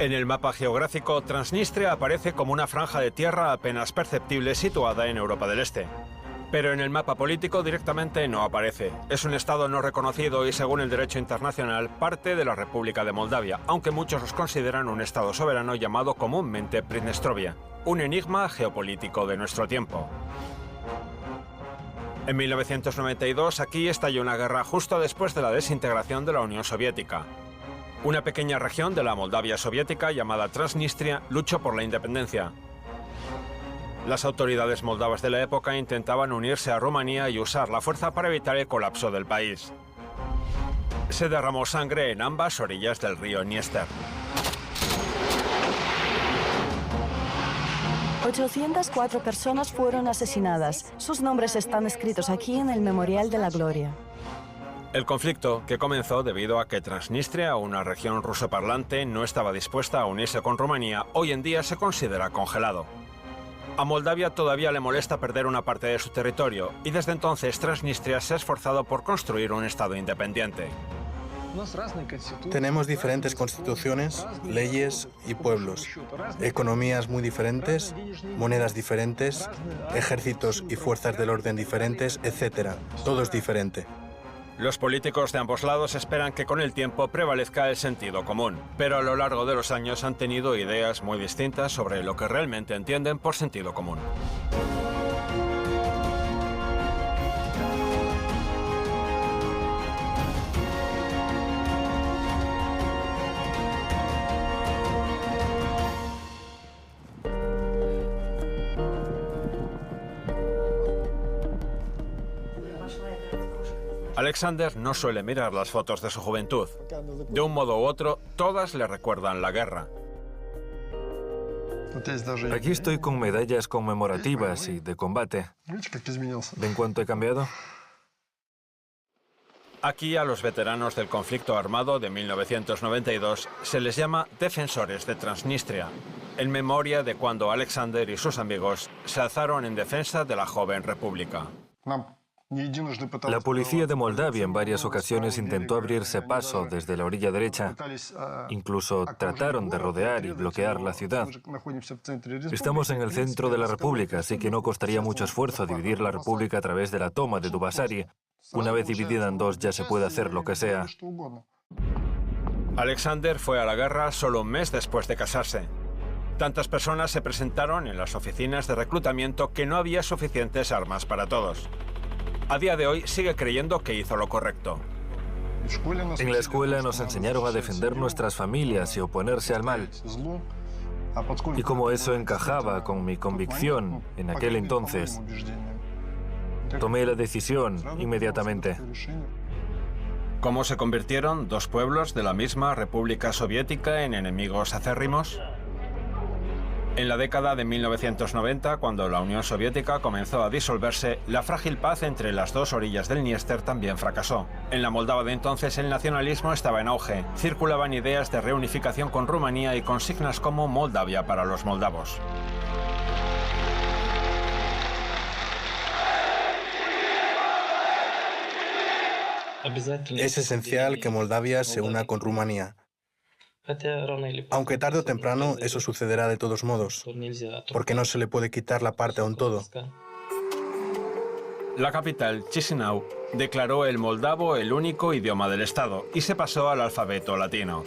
En el mapa geográfico, Transnistria aparece como una franja de tierra apenas perceptible situada en Europa del Este. Pero en el mapa político directamente no aparece. Es un estado no reconocido y, según el derecho internacional, parte de la República de Moldavia, aunque muchos los consideran un estado soberano llamado comúnmente Pridnestrovia, un enigma geopolítico de nuestro tiempo. En 1992 aquí estalló una guerra justo después de la desintegración de la Unión Soviética. Una pequeña región de la Moldavia soviética llamada Transnistria luchó por la independencia. Las autoridades moldavas de la época intentaban unirse a Rumanía y usar la fuerza para evitar el colapso del país. Se derramó sangre en ambas orillas del río Dniester. 804 personas fueron asesinadas. Sus nombres están escritos aquí en el Memorial de la Gloria. El conflicto, que comenzó debido a que Transnistria, una región rusoparlante, no estaba dispuesta a unirse con Rumanía, hoy en día se considera congelado. A Moldavia todavía le molesta perder una parte de su territorio y desde entonces Transnistria se ha esforzado por construir un estado independiente. Tenemos diferentes constituciones, leyes y pueblos, economías muy diferentes, monedas diferentes, ejércitos y fuerzas del orden diferentes, etc. Todo es diferente. Los políticos de ambos lados esperan que con el tiempo prevalezca el sentido común, pero a lo largo de los años han tenido ideas muy distintas sobre lo que realmente entienden por sentido común. Alexander no suele mirar las fotos de su juventud. De un modo u otro, todas le recuerdan la guerra. Aquí estoy con medallas conmemorativas y de combate. ¿Ven cuánto he cambiado? Aquí a los veteranos del conflicto armado de 1992 se les llama defensores de Transnistria, en memoria de cuando Alexander y sus amigos se alzaron en defensa de la joven república. La policía de Moldavia en varias ocasiones intentó abrirse paso desde la orilla derecha. Incluso trataron de rodear y bloquear la ciudad. Estamos en el centro de la República, así que no costaría mucho esfuerzo dividir la República a través de la toma de Dubasari. Una vez dividida en dos ya se puede hacer lo que sea. Alexander fue a la guerra solo un mes después de casarse. Tantas personas se presentaron en las oficinas de reclutamiento que no había suficientes armas para todos. A día de hoy sigue creyendo que hizo lo correcto. En la escuela nos enseñaron a defender nuestras familias y oponerse al mal. Y como eso encajaba con mi convicción en aquel entonces, tomé la decisión inmediatamente. ¿Cómo se convirtieron dos pueblos de la misma República Soviética en enemigos acérrimos? En la década de 1990, cuando la Unión Soviética comenzó a disolverse, la frágil paz entre las dos orillas del Dniester también fracasó. En la Moldava de entonces el nacionalismo estaba en auge. Circulaban ideas de reunificación con Rumanía y consignas como Moldavia para los moldavos. Es esencial que Moldavia se una con Rumanía. Aunque tarde o temprano eso sucederá de todos modos, porque no se le puede quitar la parte a un todo. La capital, Chisinau, declaró el moldavo el único idioma del Estado y se pasó al alfabeto latino.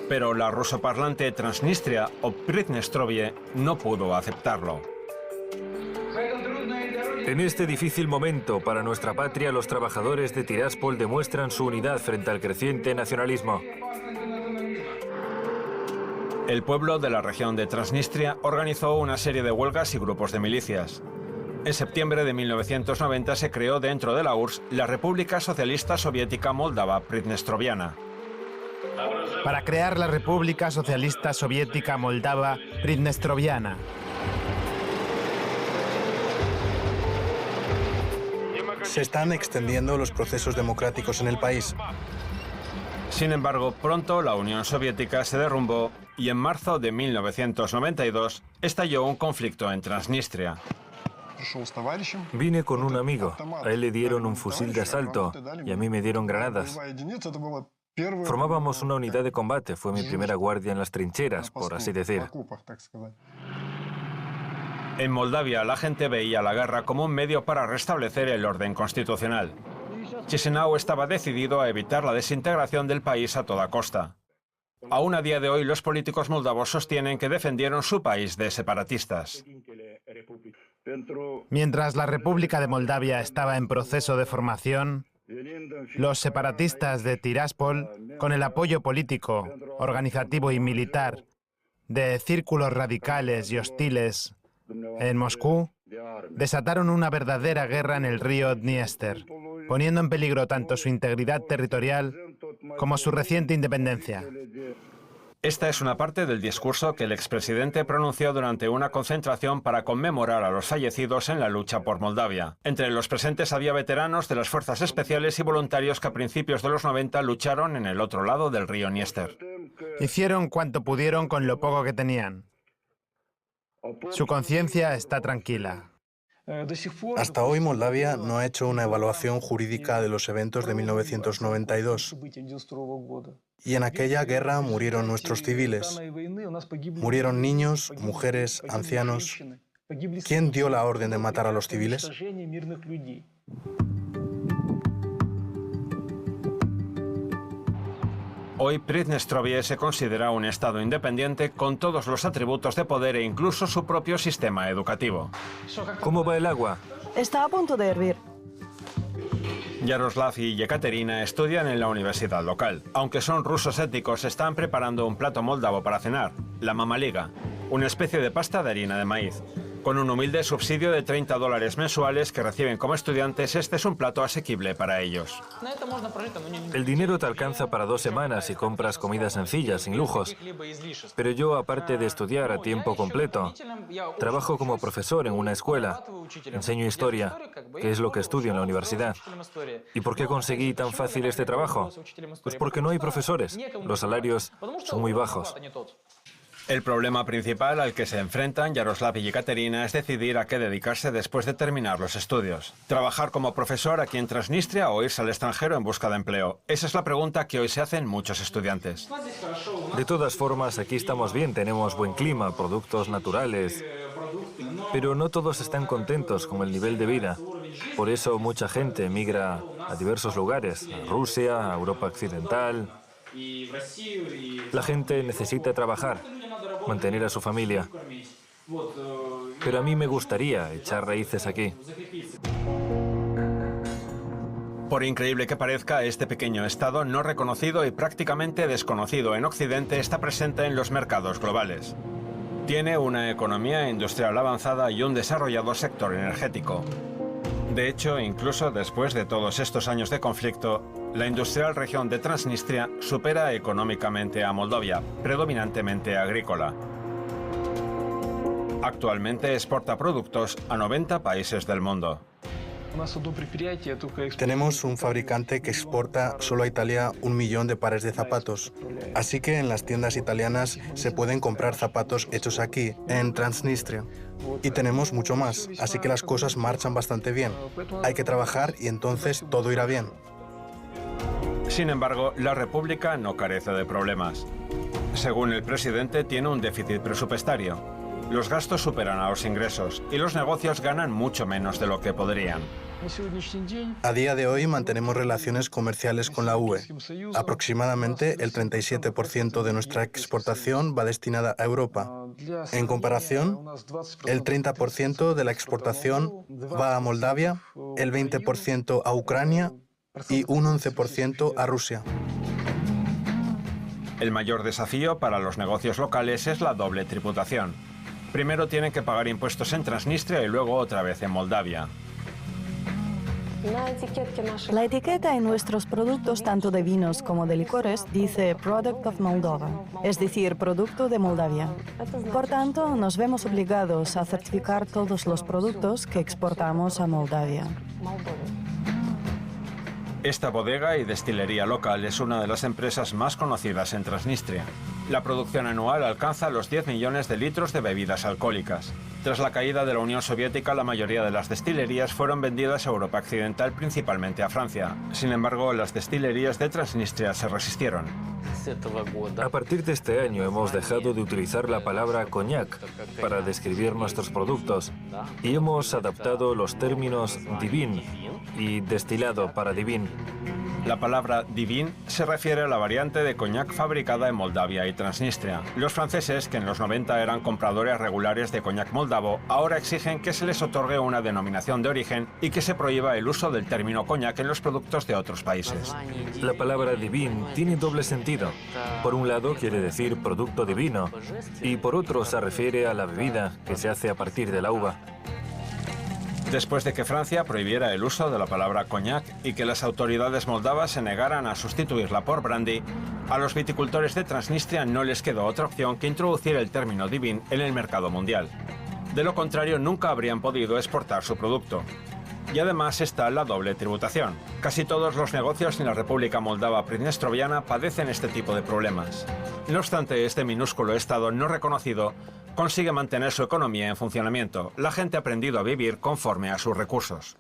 Pero la rusoparlante Transnistria o Pridnestrovie no pudo aceptarlo. En este difícil momento para nuestra patria, los trabajadores de Tiraspol demuestran su unidad frente al creciente nacionalismo. El pueblo de la región de Transnistria organizó una serie de huelgas y grupos de milicias. En septiembre de 1990 se creó dentro de la URSS la República Socialista Soviética Moldava Pridnestroviana. Para crear la República Socialista Soviética Moldava Pridnestroviana. Se están extendiendo los procesos democráticos en el país. Sin embargo, pronto la Unión Soviética se derrumbó y en marzo de 1992 estalló un conflicto en Transnistria. Vine con un amigo. A él le dieron un fusil de asalto y a mí me dieron granadas. Formábamos una unidad de combate, fue mi primera guardia en las trincheras, por así decir. En Moldavia, la gente veía la guerra como un medio para restablecer el orden constitucional. Chisinau estaba decidido a evitar la desintegración del país a toda costa. Aún a día de hoy, los políticos moldavos sostienen que defendieron su país de separatistas. Mientras la República de Moldavia estaba en proceso de formación, los separatistas de Tiraspol, con el apoyo político, organizativo y militar de círculos radicales y hostiles en Moscú, desataron una verdadera guerra en el río Dniester, poniendo en peligro tanto su integridad territorial como su reciente independencia. Esta es una parte del discurso que el expresidente pronunció durante una concentración para conmemorar a los fallecidos en la lucha por Moldavia. Entre los presentes había veteranos de las fuerzas especiales y voluntarios que a principios de los 90 lucharon en el otro lado del río Dniester. Hicieron cuanto pudieron con lo poco que tenían. Su conciencia está tranquila. Hasta hoy Moldavia no ha hecho una evaluación jurídica de los eventos de 1992. Y en aquella guerra murieron nuestros civiles. Murieron niños, mujeres, ancianos. ¿Quién dio la orden de matar a los civiles? Hoy Pridnestrovie se considera un estado independiente con todos los atributos de poder e incluso su propio sistema educativo. ¿Cómo va el agua? Está a punto de hervir. Yaroslav y Yekaterina estudian en la universidad local. Aunque son rusos étnicos, están preparando un plato moldavo para cenar, la mamaliga, una especie de pasta de harina de maíz. Con un humilde subsidio de $30 mensuales que reciben como estudiantes, este es un plato asequible para ellos. El dinero te alcanza para 2 semanas y compras comida sencilla, sin lujos. Pero yo, aparte de estudiar a tiempo completo, trabajo como profesor en una escuela. Enseño historia, que es lo que estudio en la universidad. ¿Y por qué conseguí tan fácil este trabajo? Pues porque no hay profesores. Los salarios son muy bajos. El problema principal al que se enfrentan Yaroslav y Yekaterina es decidir a qué dedicarse después de terminar los estudios. ¿Trabajar como profesor aquí en Transnistria o irse al extranjero en busca de empleo? Esa es la pregunta que hoy se hacen muchos estudiantes. De todas formas, aquí estamos bien, tenemos buen clima, productos naturales. Pero no todos están contentos con el nivel de vida. Por eso mucha gente migra a diversos lugares, a Rusia, a Europa Occidental. La gente necesita trabajar, mantener a su familia. Pero a mí me gustaría echar raíces aquí. Por increíble que parezca, este pequeño estado no reconocido y prácticamente desconocido en Occidente está presente en los mercados globales. Tiene una economía industrial avanzada y un desarrollado sector energético. De hecho, incluso después de todos estos años de conflicto, la industrial región de Transnistria supera económicamente a Moldavia, predominantemente agrícola. Actualmente exporta productos a 90 países del mundo. Tenemos un fabricante que exporta solo a Italia 1 millón de pares de zapatos. Así que en las tiendas italianas se pueden comprar zapatos hechos aquí, en Transnistria. Y tenemos mucho más, así que las cosas marchan bastante bien. Hay que trabajar y entonces todo irá bien. Sin embargo, la República no carece de problemas. Según el presidente, tiene un déficit presupuestario. Los gastos superan a los ingresos y los negocios ganan mucho menos de lo que podrían. A día de hoy mantenemos relaciones comerciales con la UE. Aproximadamente el 37% de nuestra exportación va destinada a Europa. En comparación, el 30% de la exportación va a Moldavia, el 20% a Ucrania y un 11% a Rusia. El mayor desafío para los negocios locales es la doble tributación. Primero tienen que pagar impuestos en Transnistria y luego otra vez en Moldavia. La etiqueta en nuestros productos, tanto de vinos como de licores, dice Product of Moldova, es decir, producto de Moldavia. Por tanto, nos vemos obligados a certificar todos los productos que exportamos a Moldavia. Esta bodega y destilería local es una de las empresas más conocidas en Transnistria. La producción anual alcanza los 10 millones de litros de bebidas alcohólicas. Tras la caída de la Unión Soviética, la mayoría de las destilerías fueron vendidas a Europa Occidental, principalmente a Francia. Sin embargo, las destilerías de Transnistria se resistieron. A partir de este año hemos dejado de utilizar la palabra coñac para describir nuestros productos y hemos adaptado los términos divin y destilado para divin. La palabra divin se refiere a la variante de coñac fabricada en Moldavia y Transnistria. Los franceses, que en los 90 eran compradores regulares de coñac moldavo, ahora exigen que se les otorgue una denominación de origen y que se prohíba el uso del término coñac en los productos de otros países. La palabra divin tiene doble sentido. Por un lado quiere decir producto divino y por otro se refiere a la bebida que se hace a partir de la uva. Después de que Francia prohibiera el uso de la palabra coñac y que las autoridades moldavas se negaran a sustituirla por brandy, a los viticultores de Transnistria no les quedó otra opción que introducir el término divin en el mercado mundial. De lo contrario, nunca habrían podido exportar su producto. Y además está la doble tributación. Casi todos los negocios en la República Moldava Pridnestroviana padecen este tipo de problemas. No obstante, este minúsculo estado no reconocido consigue mantener su economía en funcionamiento. La gente ha aprendido a vivir conforme a sus recursos.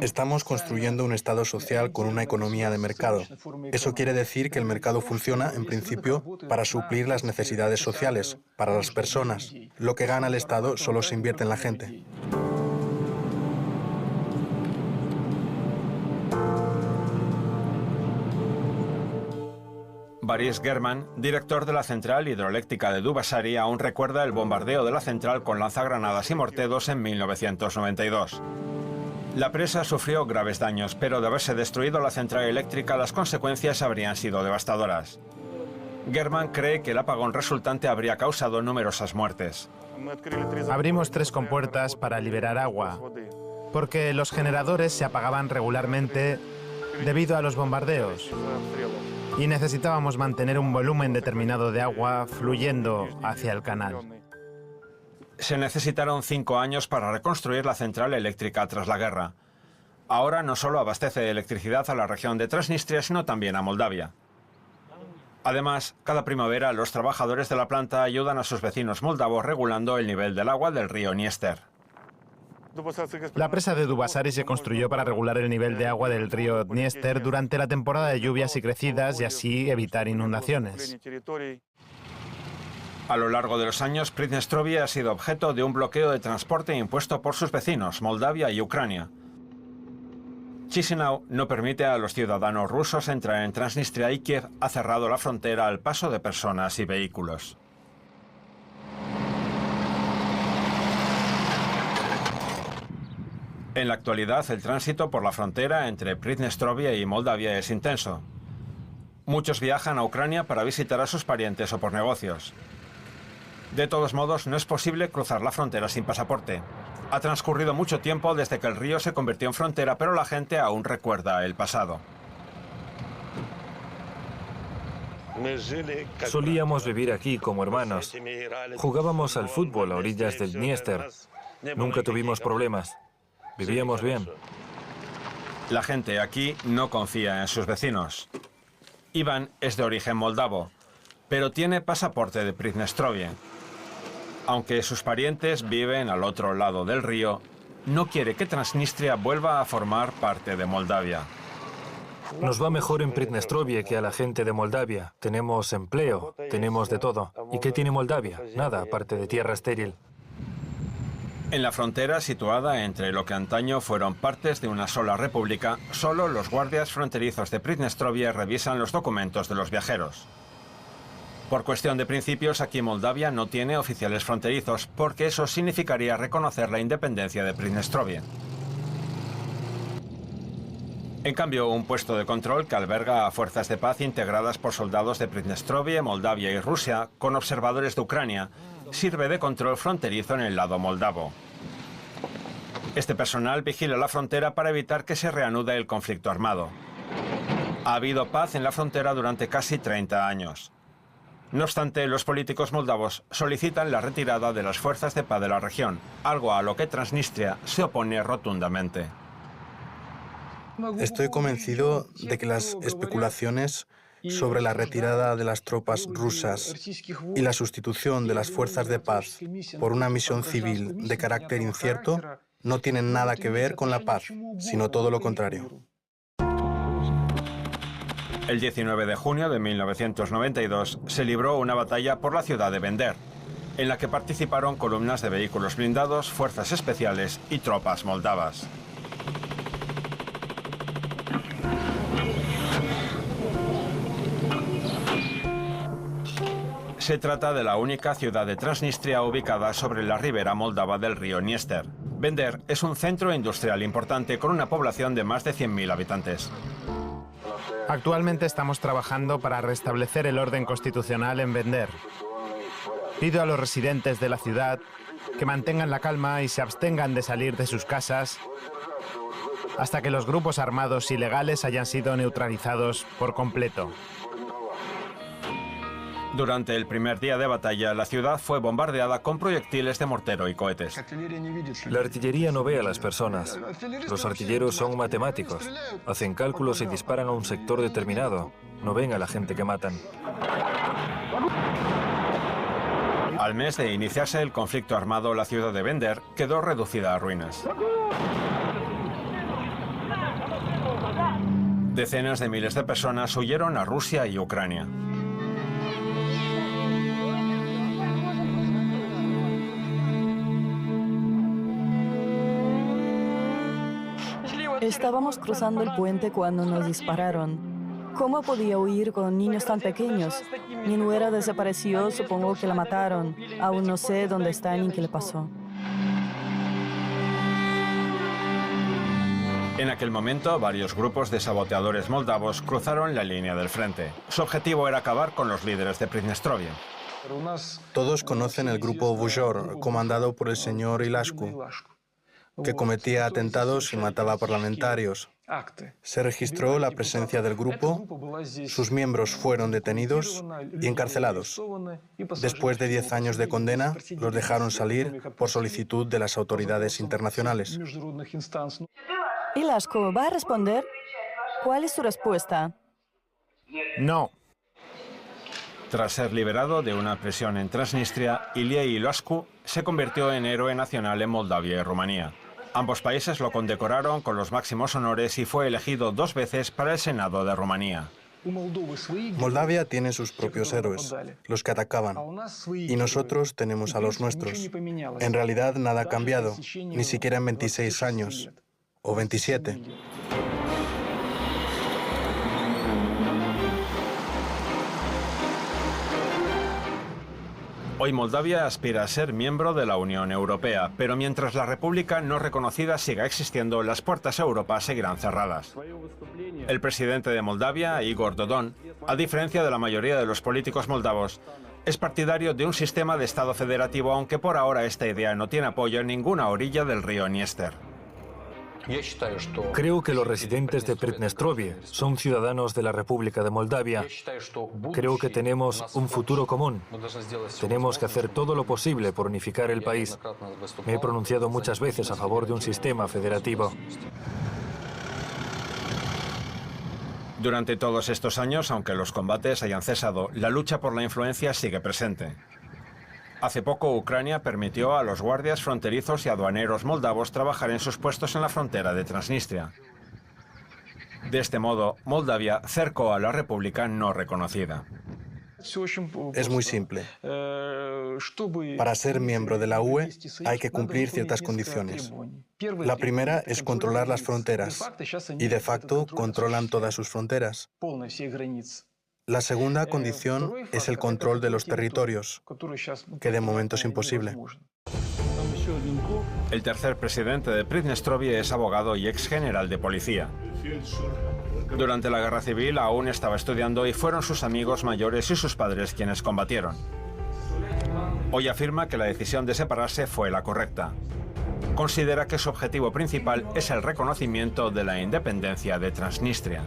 Estamos construyendo un Estado social con una economía de mercado. Eso quiere decir que el mercado funciona, en principio, para suplir las necesidades sociales, para las personas. Lo que gana el Estado solo se invierte en la gente. Boris German, director de la central hidroeléctrica de Dubasari, aún recuerda el bombardeo de la central con lanzagranadas y morteros en 1992. La presa sufrió graves daños, pero de haberse destruido la central eléctrica, las consecuencias habrían sido devastadoras. German cree que el apagón resultante habría causado numerosas muertes. Abrimos 3 compuertas para liberar agua, porque los generadores se apagaban regularmente debido a los bombardeos. Y necesitábamos mantener un volumen determinado de agua fluyendo hacia el canal. Se necesitaron 5 años para reconstruir la central eléctrica tras la guerra. Ahora no solo abastece de electricidad a la región de Transnistria, sino también a Moldavia. Además, cada primavera los trabajadores de la planta ayudan a sus vecinos moldavos regulando el nivel del agua del río Dniester. La presa de Dubasari se construyó para regular el nivel de agua del río Dniester durante la temporada de lluvias y crecidas y así evitar inundaciones. A lo largo de los años, Pridnestrovia ha sido objeto de un bloqueo de transporte impuesto por sus vecinos, Moldavia y Ucrania. Chisinau no permite a los ciudadanos rusos entrar en Transnistria y Kiev ha cerrado la frontera al paso de personas y vehículos. En la actualidad, el tránsito por la frontera entre Pridnestrovia y Moldavia es intenso. Muchos viajan a Ucrania para visitar a sus parientes o por negocios. De todos modos, no es posible cruzar la frontera sin pasaporte. Ha transcurrido mucho tiempo desde que el río se convirtió en frontera, pero la gente aún recuerda el pasado. Solíamos vivir aquí como hermanos. Jugábamos al fútbol a orillas del Dniester. Nunca tuvimos problemas. Vivíamos bien. La gente aquí no confía en sus vecinos. Iván es de origen moldavo, pero tiene pasaporte de Pridnestrovia. Aunque sus parientes viven al otro lado del río, no quiere que Transnistria vuelva a formar parte de Moldavia. Nos va mejor en Pridnestrovia que a la gente de Moldavia. Tenemos empleo, tenemos de todo. ¿Y qué tiene Moldavia? Nada, aparte de tierra estéril. En la frontera situada entre lo que antaño fueron partes de una sola república, solo los guardias fronterizos de Pridnestrovia revisan los documentos de los viajeros. Por cuestión de principios, aquí Moldavia no tiene oficiales fronterizos, porque eso significaría reconocer la independencia de Pridnestrovia. En cambio, un puesto de control que alberga a fuerzas de paz integradas por soldados de Pridnestrovia, Moldavia y Rusia, con observadores de Ucrania, sirve de control fronterizo en el lado moldavo. Este personal vigila la frontera para evitar que se reanude el conflicto armado. Ha habido paz en la frontera durante casi 30 años. No obstante, los políticos moldavos solicitan la retirada de las fuerzas de paz de la región, algo a lo que Transnistria se opone rotundamente. Estoy convencido de que las especulaciones sobre la retirada de las tropas rusas y la sustitución de las fuerzas de paz por una misión civil de carácter incierto no tienen nada que ver con la paz, sino todo lo contrario. El 19 de junio de 1992 se libró una batalla por la ciudad de Bender, en la que participaron columnas de vehículos blindados, fuerzas especiales y tropas moldavas. Se trata de la única ciudad de Transnistria ubicada sobre la ribera moldava del río Dniester. Bender es un centro industrial importante con una población de más de 100.000 habitantes. Actualmente estamos trabajando para restablecer el orden constitucional en Bender. Pido a los residentes de la ciudad que mantengan la calma y se abstengan de salir de sus casas hasta que los grupos armados ilegales hayan sido neutralizados por completo. Durante el primer día de batalla, la ciudad fue bombardeada con proyectiles de mortero y cohetes. La artillería no ve a las personas. Los artilleros son matemáticos. Hacen cálculos y disparan a un sector determinado. No ven a la gente que matan. Al mes de iniciarse el conflicto armado, la ciudad de Bender quedó reducida a ruinas. Decenas de miles de personas huyeron a Rusia y Ucrania. Estábamos cruzando el puente cuando nos dispararon. ¿Cómo podía huir con niños tan pequeños? Mi nuera desapareció, supongo que la mataron. Aún no sé dónde está ni qué le pasó. En aquel momento, varios grupos de saboteadores moldavos cruzaron la línea del frente. Su objetivo era acabar con los líderes de Pridnestrovia. Todos conocen el grupo Vujor, comandado por el señor Ilascu, que cometía atentados y mataba parlamentarios. Se registró la presencia del grupo, sus miembros fueron detenidos y encarcelados. Después de 10 años de condena, los dejaron salir por solicitud de las autoridades internacionales. Ilascu, ¿va a responder? ¿Cuál es su respuesta? No. Tras ser liberado de una prisión en Transnistria, Ilie Ilascu se convirtió en héroe nacional en Moldavia y Rumanía. Ambos países lo condecoraron con los máximos honores y fue elegido 2 veces para el Senado de Rumanía. Moldavia tiene sus propios héroes, los que atacaban, y nosotros tenemos a los nuestros. En realidad nada ha cambiado, ni siquiera en 26 años, o 27. Hoy Moldavia aspira a ser miembro de la Unión Europea, pero mientras la república no reconocida siga existiendo, las puertas a Europa seguirán cerradas. El presidente de Moldavia, Igor Dodon, a diferencia de la mayoría de los políticos moldavos, es partidario de un sistema de Estado federativo, aunque por ahora esta idea no tiene apoyo en ninguna orilla del río Dniester. Creo que los residentes de Pridnestrovia son ciudadanos de la República de Moldavia. Creo que tenemos un futuro común. Tenemos que hacer todo lo posible por unificar el país. Me he pronunciado muchas veces a favor de un sistema federativo. Durante todos estos años, aunque los combates hayan cesado, la lucha por la influencia sigue presente. Hace poco, Ucrania permitió a los guardias fronterizos y aduaneros moldavos trabajar en sus puestos en la frontera de Transnistria. De este modo, Moldavia cercó a la república no reconocida. Es muy simple. Para ser miembro de la UE hay que cumplir ciertas condiciones. La primera es controlar las fronteras, y de facto controlan todas sus fronteras. La segunda condición es el control de los territorios, que de momento es imposible. El tercer presidente de Pridnestrovia es abogado y ex general de policía. Durante la guerra civil aún estaba estudiando y fueron sus amigos mayores y sus padres quienes combatieron. Hoy afirma que la decisión de separarse fue la correcta. Considera que su objetivo principal es el reconocimiento de la independencia de Transnistria.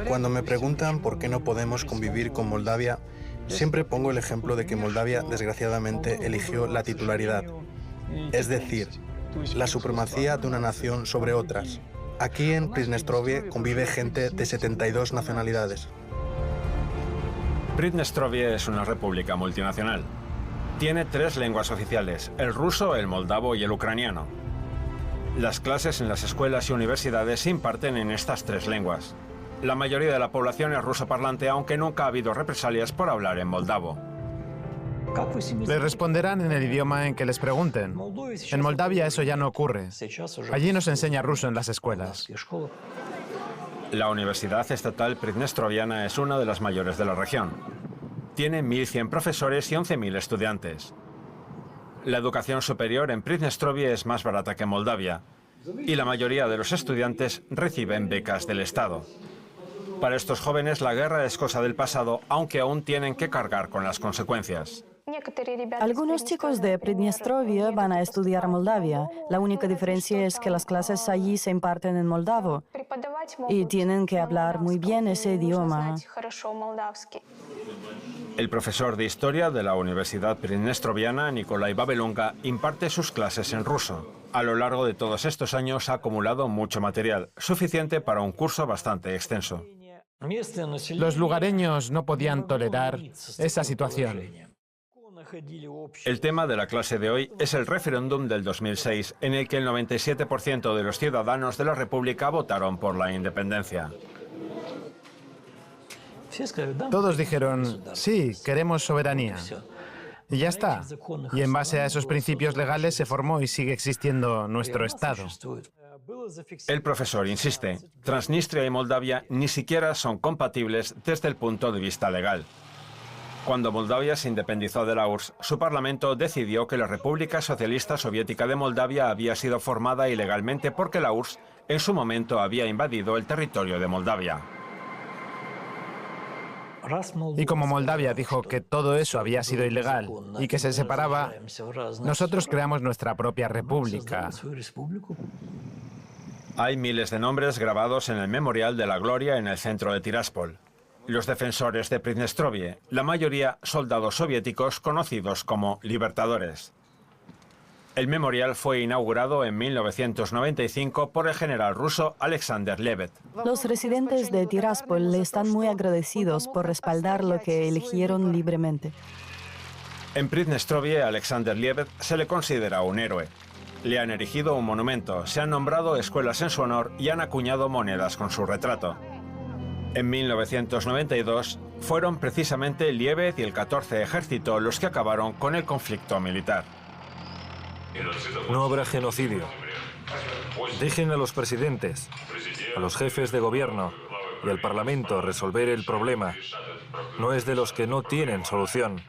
Cuando me preguntan por qué no podemos convivir con Moldavia, siempre pongo el ejemplo de que Moldavia, desgraciadamente, eligió la titularidad, es decir, la supremacía de una nación sobre otras. Aquí en Pridnestrovie convive gente de 72 nacionalidades. Pridnestrovie es una república multinacional. Tiene 3 lenguas oficiales, el ruso, el moldavo y el ucraniano. Las clases en las escuelas y universidades se imparten en estas 3 lenguas. La mayoría de la población es ruso parlante, aunque nunca ha habido represalias por hablar en moldavo. Les responderán en el idioma en que les pregunten. En Moldavia eso ya no ocurre. Allí nos enseña ruso en las escuelas. La Universidad Estatal Pridnestroviana es una de las mayores de la región. Tiene 1.100 profesores y 11.000 estudiantes. La educación superior en Pridnestrovie es más barata que en Moldavia, y la mayoría de los estudiantes reciben becas del Estado. Para estos jóvenes la guerra es cosa del pasado, aunque aún tienen que cargar con las consecuencias. Algunos chicos de Pridnestrovie van a estudiar a Moldavia. La única diferencia es que las clases allí se imparten en moldavo y tienen que hablar muy bien ese idioma. El profesor de Historia de la Universidad Pridnestroviana, Nikolai Babelunga, imparte sus clases en ruso. A lo largo de todos estos años ha acumulado mucho material, suficiente para un curso bastante extenso. Los lugareños no podían tolerar esa situación. El tema de la clase de hoy es el referéndum del 2006, en el que el 97% de los ciudadanos de la República votaron por la independencia. Todos dijeron, sí, queremos soberanía. Y ya está. Y en base a esos principios legales se formó y sigue existiendo nuestro Estado. El profesor insiste, Transnistria y Moldavia ni siquiera son compatibles desde el punto de vista legal. Cuando Moldavia se independizó de la URSS, su parlamento decidió que la República Socialista Soviética de Moldavia había sido formada ilegalmente porque la URSS en su momento había invadido el territorio de Moldavia. Y como Moldavia dijo que todo eso había sido ilegal y que se separaba, nosotros creamos nuestra propia república. Hay miles de nombres grabados en el Memorial de la Gloria en el centro de Tiraspol. Los defensores de Pridnestrovie, la mayoría soldados soviéticos conocidos como libertadores. El memorial fue inaugurado en 1995 por el general ruso Alexander Lebev. Los residentes de Tiraspol le están muy agradecidos por respaldar lo que eligieron libremente. En Pridnestrovie, a Alexander Lebev se le considera un héroe. Le han erigido un monumento, se han nombrado escuelas en su honor y han acuñado monedas con su retrato. En 1992 fueron precisamente Lebev y el 14 Ejército los que acabaron con el conflicto militar. No habrá genocidio. Dejen a los presidentes, a los jefes de gobierno y al Parlamento resolver el problema. No es de los que no tienen solución,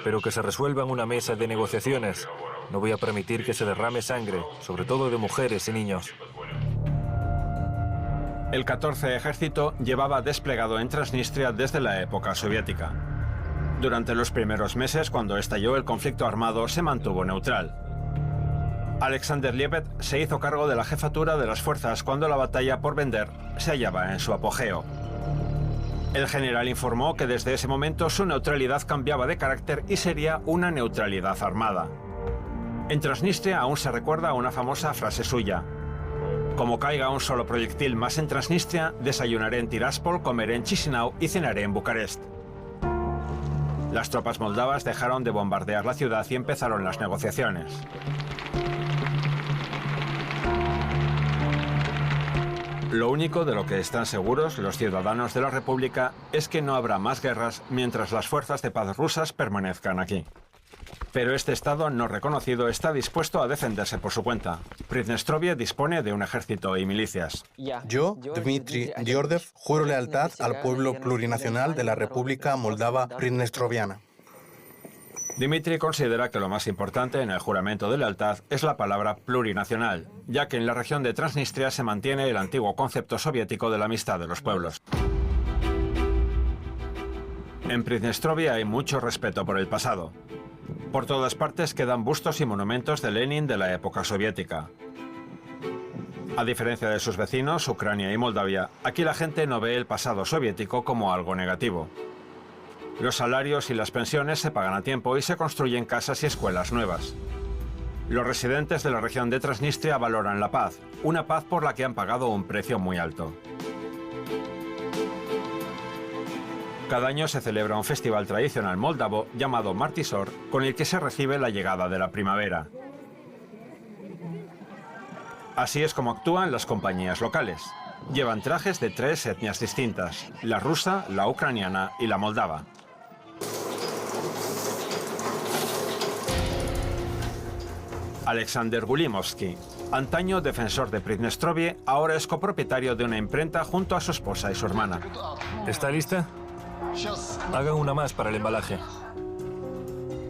pero que se resuelva en una mesa de negociaciones. No voy a permitir que se derrame sangre, sobre todo de mujeres y niños. El 14 Ejército llevaba desplegado en Transnistria desde la época soviética. Durante los primeros meses, cuando estalló el conflicto armado, se mantuvo neutral. Alexander Lebev se hizo cargo de la jefatura de las fuerzas cuando la batalla por Bender se hallaba en su apogeo. El general informó que desde ese momento su neutralidad cambiaba de carácter y sería una neutralidad armada. En Transnistria aún se recuerda una famosa frase suya: como caiga un solo proyectil más en Transnistria, desayunaré en Tiraspol, comeré en Chisinau y cenaré en Bucarest. Las tropas moldavas dejaron de bombardear la ciudad y empezaron las negociaciones. Lo único de lo que están seguros los ciudadanos de la República es que no habrá más guerras mientras las fuerzas de paz rusas permanezcan aquí. Pero este Estado no reconocido está dispuesto a defenderse por su cuenta. Pridnestrovie dispone de un ejército y milicias. Yo, Dmitry Diordev, juro lealtad al pueblo plurinacional de la República Moldava Pridnestroviana. Dmitry considera que lo más importante en el juramento de lealtad es la palabra plurinacional, ya que en la región de Transnistria se mantiene el antiguo concepto soviético de la amistad de los pueblos. En Pridnestrovie hay mucho respeto por el pasado. Por todas partes quedan bustos y monumentos de Lenin de la época soviética. A diferencia de sus vecinos, Ucrania y Moldavia, aquí la gente no ve el pasado soviético como algo negativo. Los salarios y las pensiones se pagan a tiempo y se construyen casas y escuelas nuevas. Los residentes de la región de Transnistria valoran la paz, una paz por la que han pagado un precio muy alto. Cada año se celebra un festival tradicional moldavo llamado Martisor, con el que se recibe la llegada de la primavera. Así es como actúan las compañías locales. Llevan trajes de 3 etnias distintas: la rusa, la ucraniana y la moldava. Alexander Gulimovsky, antaño defensor de Pridnestrovie, ahora es copropietario de una imprenta junto a su esposa y su hermana. ¿Está lista? Hagan una más para el embalaje.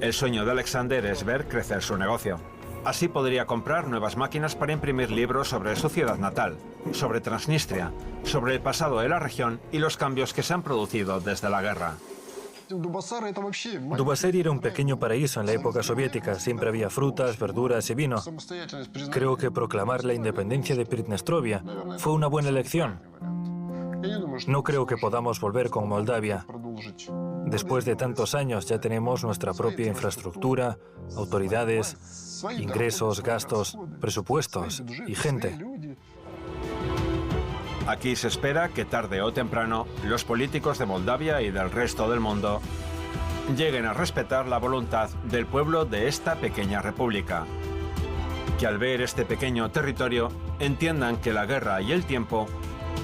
El sueño de Alexander es ver crecer su negocio. Así podría comprar nuevas máquinas para imprimir libros sobre su ciudad natal, sobre Transnistria, sobre el pasado de la región y los cambios que se han producido desde la guerra. Dubasari era un pequeño paraíso en la época soviética. Siempre había frutas, verduras y vino. Creo que proclamar la independencia de Pridnestrovia fue una buena elección. No creo que podamos volver con Moldavia. Después de tantos años ya tenemos nuestra propia infraestructura, autoridades, ingresos, gastos, presupuestos y gente. Aquí se espera que tarde o temprano los políticos de Moldavia y del resto del mundo lleguen a respetar la voluntad del pueblo de esta pequeña república. Que al ver este pequeño territorio entiendan que la guerra y el tiempo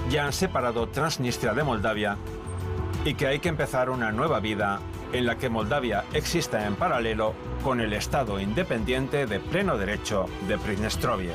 ya han separado Transnistria de Moldavia y que hay que empezar una nueva vida en la que Moldavia exista en paralelo con el Estado independiente de pleno derecho de Pridnestrovie.